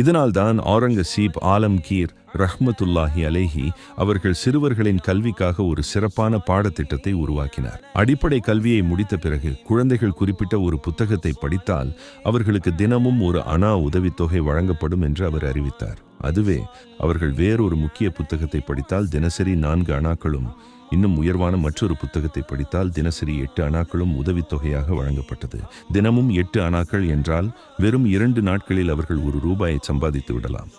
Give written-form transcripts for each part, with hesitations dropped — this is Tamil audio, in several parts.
இதனால்தான் அவுரங்கசீப் ஆலம்கீர் ரஹ்மத்துல்லாஹி அலைஹி அவர்கள் சிறுவர்களின் கல்விக்காக ஒரு சிறப்பான பாடத்திட்டத்தை உருவாக்கினார். அடிப்படை கல்வியை முடித்த பிறகு குழந்தைகள் குறிப்பிட்ட ஒரு புத்தகத்தை படித்தால் அவர்களுக்கு தினமும் ஒரு அனா உதவித்தொகை வழங்கப்படும் என்று அவர் அறிவித்தார். அதுவே அவர்கள் வேறொரு முக்கிய புத்தகத்தை படித்தால் தினசரி 4 அனாக்களும், இன்னும் உயர்வான மற்றொரு புத்தகத்தை படித்தால் தினசரி 8 அனாக்களும் உதவித்தொகையாக வழங்கப்பட்டது. தினமும் 8 அனாக்கள் என்றால் வெறும் 2 நாட்களில் அவர்கள் ₹1 சம்பாதித்து விடலாம்.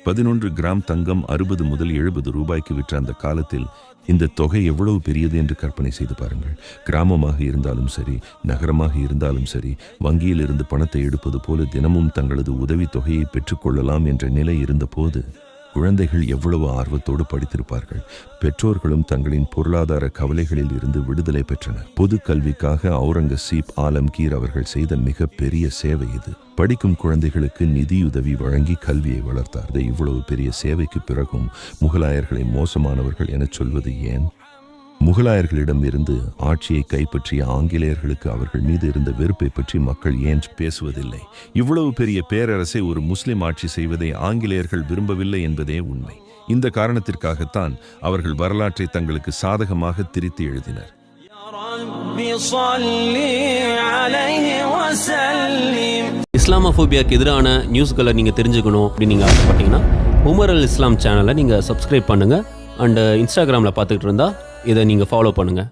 11 கிராம் தங்கம் 60 முதல் 70 ரூபாய்க்கு விற்ற அந்த காலத்தில் இந்த தொகை எவ்வளவு பெரியது என்று கற்பனை செய்து பாருங்கள். கிராமமாக இருந்தாலும் சரி, நகரமாக இருந்தாலும் சரி, வங்கியில் இருந்து பணத்தை எடுப்பது போல தினமும் தங்களது உதவித்தொகையை பெற்றுக்கொள்ளலாம் என்ற நிலை இருந்தபோது குழந்தைகள் எவ்வளவு ஆர்வத்தோடு படித்திருப்பார்கள். பெற்றோர்களும் தங்களின் பொருளாதார கவலைகளில் இருந்து விடுதலை பெற்றனர். பொது கல்விக்காக அவுரங்கசீப் ஆலம்கீர் அவர்கள் செய்த மிக பெரிய சேவை இது. படிக்கும் குழந்தைகளுக்கு நிதியுதவி வழங்கி கல்வியை வளர்த்தார். இவ்வளவு பெரிய சேவைக்கு பிறகும் முகலாயர்களை மோசமானவர்கள் என சொல்வது ஏன்? முகலாயர்களிடம் இருந்து ஆட்சியை கைப்பற்றிய ஆங்கிலேயர்களுக்கு அவர்கள் மீது இருந்த வெறுப்பை பற்றி மக்கள் ஏன் பேசுவதில்லை? இவ்வளவு பெரிய பேரரசை ஒரு முஸ்லிம் ஆட்சி செய்வதை ஆங்கிலேயர்கள் விரும்பவில்லை என்பதே உண்மை. இந்த காரணத்திற்காகத்தான் அவர்கள் வரலாற்றை தங்களுக்கு சாதகமாக திரித்து எழுதினர். இஸ்லாமோபியாக்கு எதிரான நியூஸ்களை நீங்க தெரிஞ்சுக்கணும் அப்படின்னு நீங்க ஆசைப்பட்டீங்கன்னா உமர் அல் இஸ்லாம் சேனலை நீங்க சப்ஸ்கிரைப் பண்ணுங்க. அண்ட் இன்ஸ்டாகிராமில் பார்த்துக்கிட்டு இருந்தால் இதை நீங்கள் ஃபாலோ பண்ணுங்கள்.